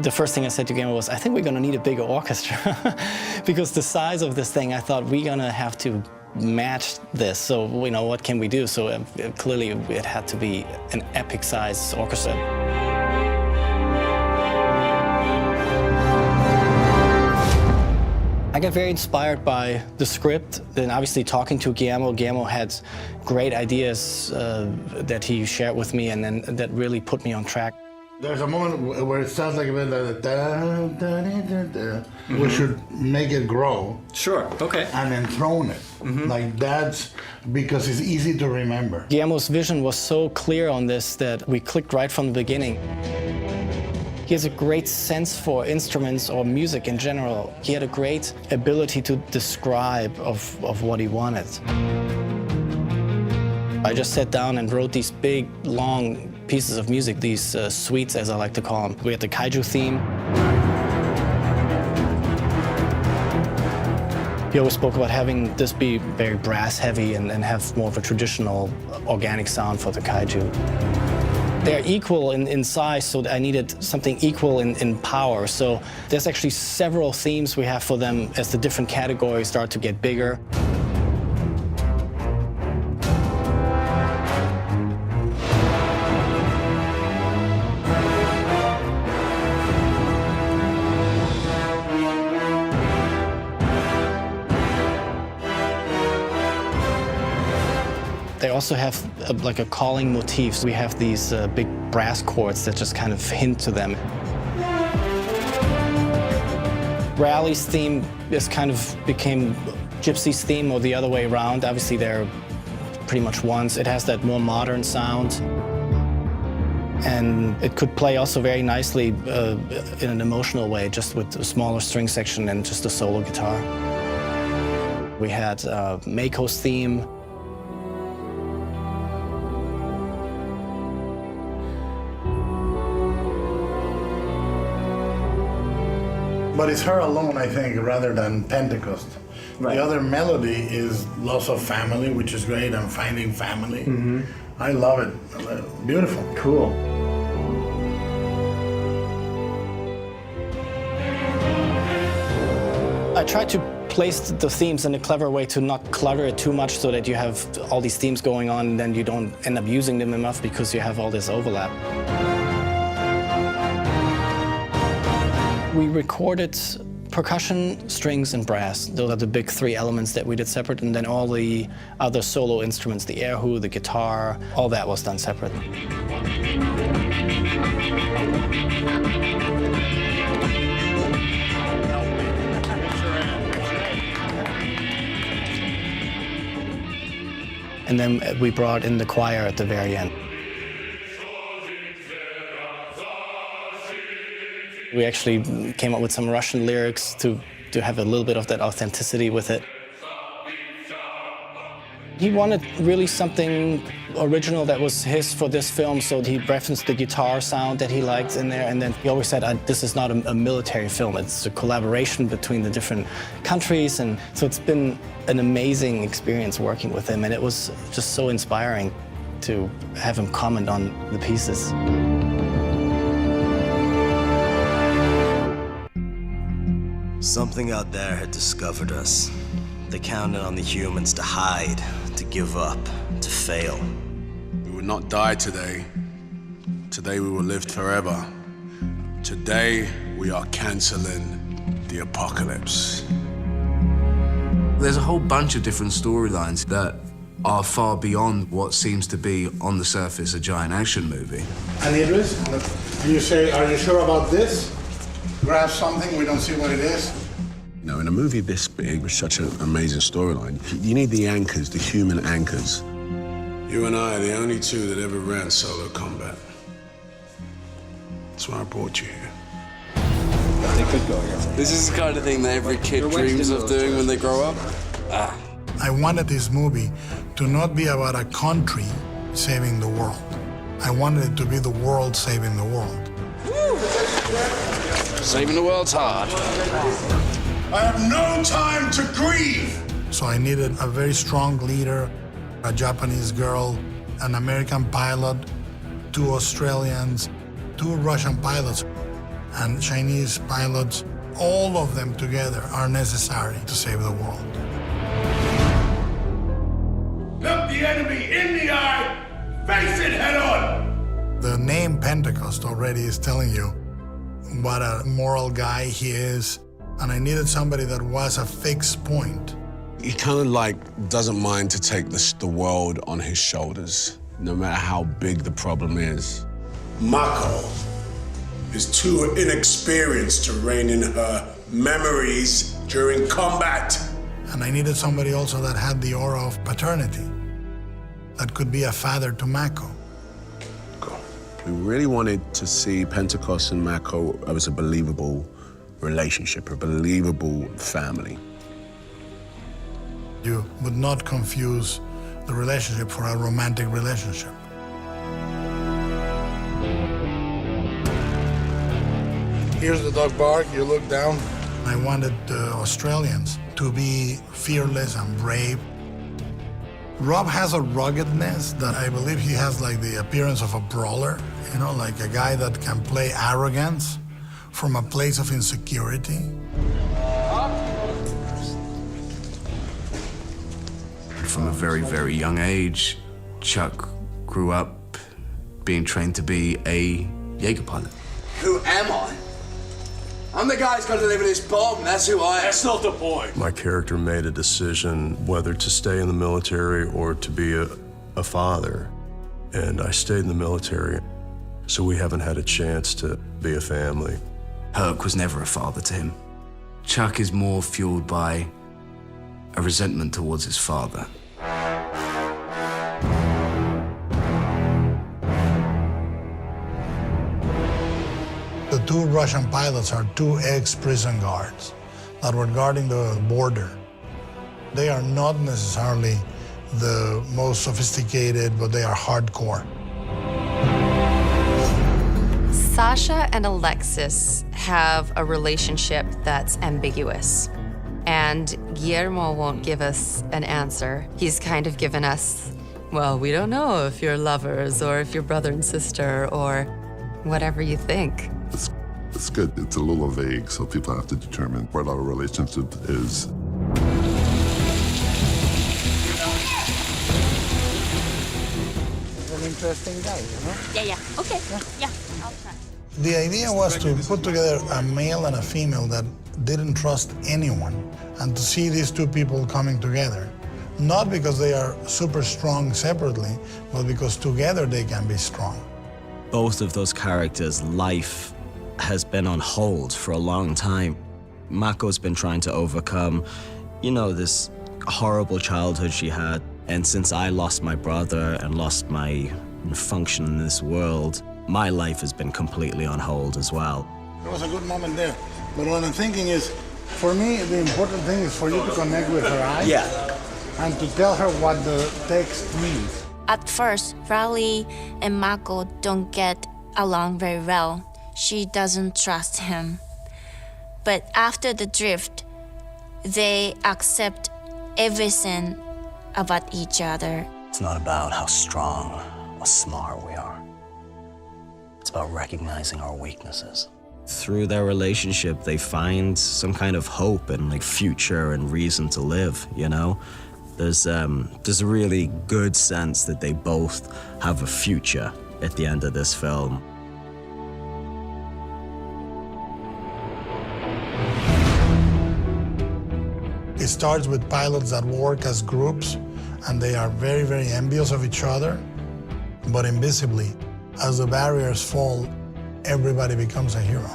The first thing I said to Guillermo was, I think we're gonna need a bigger orchestra because the size of this thing, I thought we're gonna have to match this. So, what can we do? So clearly it had to be an epic size orchestra. I got very inspired by the script, and obviously talking to Guillermo. Guillermo had great ideas that he shared with me, and then that really put me on track. There's a moment where it sounds like a bit like da. We should make it grow. Sure, okay. And enthrone it. Like that's because it's easy to remember. Guillermo's vision was so clear on this that we clicked right from the beginning. He has a great sense for instruments or music in general. He had a great ability to describe of what he wanted. I just sat down and wrote these big, long pieces of music, these suites, as I like to call them. We had the kaiju theme. He always spoke about having this be very brass heavy and have more of a traditional organic sound for the kaiju. They're equal in size, so I needed something equal in power. So there's actually several themes we have for them as the different categories start to get bigger. They also have like a calling motif. We have these big brass chords that just kind of hint to them. Rally's theme is kind of became Gypsy's theme, or the other way around. Obviously, they're pretty much ones. It has that more modern sound. And it could play also very nicely in an emotional way, just with a smaller string section and just a solo guitar. We had Mako's theme. But it's her alone, I think, rather than Pentecost. Right. The other melody is loss of family, which is great, and finding family. I love it. Beautiful. Cool. I tried to place the themes in a clever way to not clutter it too much so that you have all these themes going on and then you don't end up using them enough because you have all this overlap. We recorded percussion, strings, and brass. Those are the big three elements that we did separate, and then all the other solo instruments, the erhu, the guitar, all that was done separate. And then we brought in the choir at the very end. We actually came up with some Russian lyrics to have a little bit of that authenticity with it. He wanted really something original that was his for this film, so he referenced the guitar sound that he liked in there, and then he always said, this is not a military film, it's a collaboration between the different countries, and so it's been an amazing experience working with him, and it was just so inspiring to have him comment on the pieces. Something out there had discovered us. They counted on the humans to hide, to give up, to fail. We will not die today. Today we will live forever. Today we are canceling the apocalypse. There's a whole bunch of different storylines that are far beyond what seems to be, on the surface, a giant action movie. And Idris, you say, are you sure about this? Grab something, we don't see what it is. You know, in a movie this big, with such an amazing storyline, you need the anchors, the human anchors. You and I are the only two that ever ran solo combat. That's why I brought you here. They could go here. This is the kind of thing that every kid dreams of doing when they grow up. I wanted this movie to not be about a country saving the world. I wanted it to be the world saving the world. Saving the world's hard. I have no time to grieve! So I needed a very strong leader, a Japanese girl, an American pilot, 2 Australians, 2 Russian pilots. and Chinese pilots, all of them together are necessary to save the world. Look the enemy in the eye, face it head on! The name Pentecost already is telling you what a moral guy he is, and I needed somebody that was a fixed point. He kind of like doesn't mind to take the world on his shoulders, no matter how big the problem is. Mako is too inexperienced to rein in her memories during combat. And I needed somebody also that had the aura of paternity, that could be a father to Mako. We really wanted to see Pentecost and Mako as a believable relationship, a believable family. You would not confuse the relationship for a romantic relationship. Here's the dog bark, you look down. I wanted Australians to be fearless and brave. Rob has a ruggedness that I believe he has like the appearance of a brawler, you know, like a guy that can play arrogance from a place of insecurity. From a very, very young age, Chuck grew up being trained to be a Jaeger pilot. Who am I? I'm the guy who's got to live in this bomb. That's who I am. That's not the point. My character made a decision whether to stay in the military or to be a father. And I stayed in the military, so we haven't had a chance to be a family. Herc was never a father to him. Chuck is more fueled by a resentment towards his father. The two Russian pilots are two ex-prison guards that were guarding the border. They are not necessarily the most sophisticated, but they are hardcore. Sasha and Alexis have a relationship that's ambiguous. And Guillermo won't give us an answer. He's kind of given us, well, we don't know if you're lovers or if you're brother and sister or whatever you think. It's good. It's a little vague, so people have to determine what our relationship is. An interesting guy, you know? Yeah. Okay. Yeah, I'll try. The idea was to put together a male and a female that didn't trust anyone, and to see these two people coming together, not because they are super strong separately, but because together they can be strong. Both of those characters' life has been on hold for a long time. Mako's been trying to overcome, you know, this horrible childhood she had. And since I lost my brother and lost my function in this world, my life has been completely on hold as well. There was a good moment there. But what I'm thinking is, for me, the important thing is for you to connect with her eyes. Yeah. And to tell her what the text means. At first, Riley and Mako don't get along very well. She doesn't trust him. But after the drift, they accept everything about each other. It's not about how strong or smart we are. It's about recognizing our weaknesses. Through their relationship, they find some kind of hope and like future and reason to live, you know? There's a really good sense that they both have a future at the end of this film. It starts with pilots that work as groups, and they are very, very envious of each other. But invisibly, as the barriers fall, everybody becomes a hero.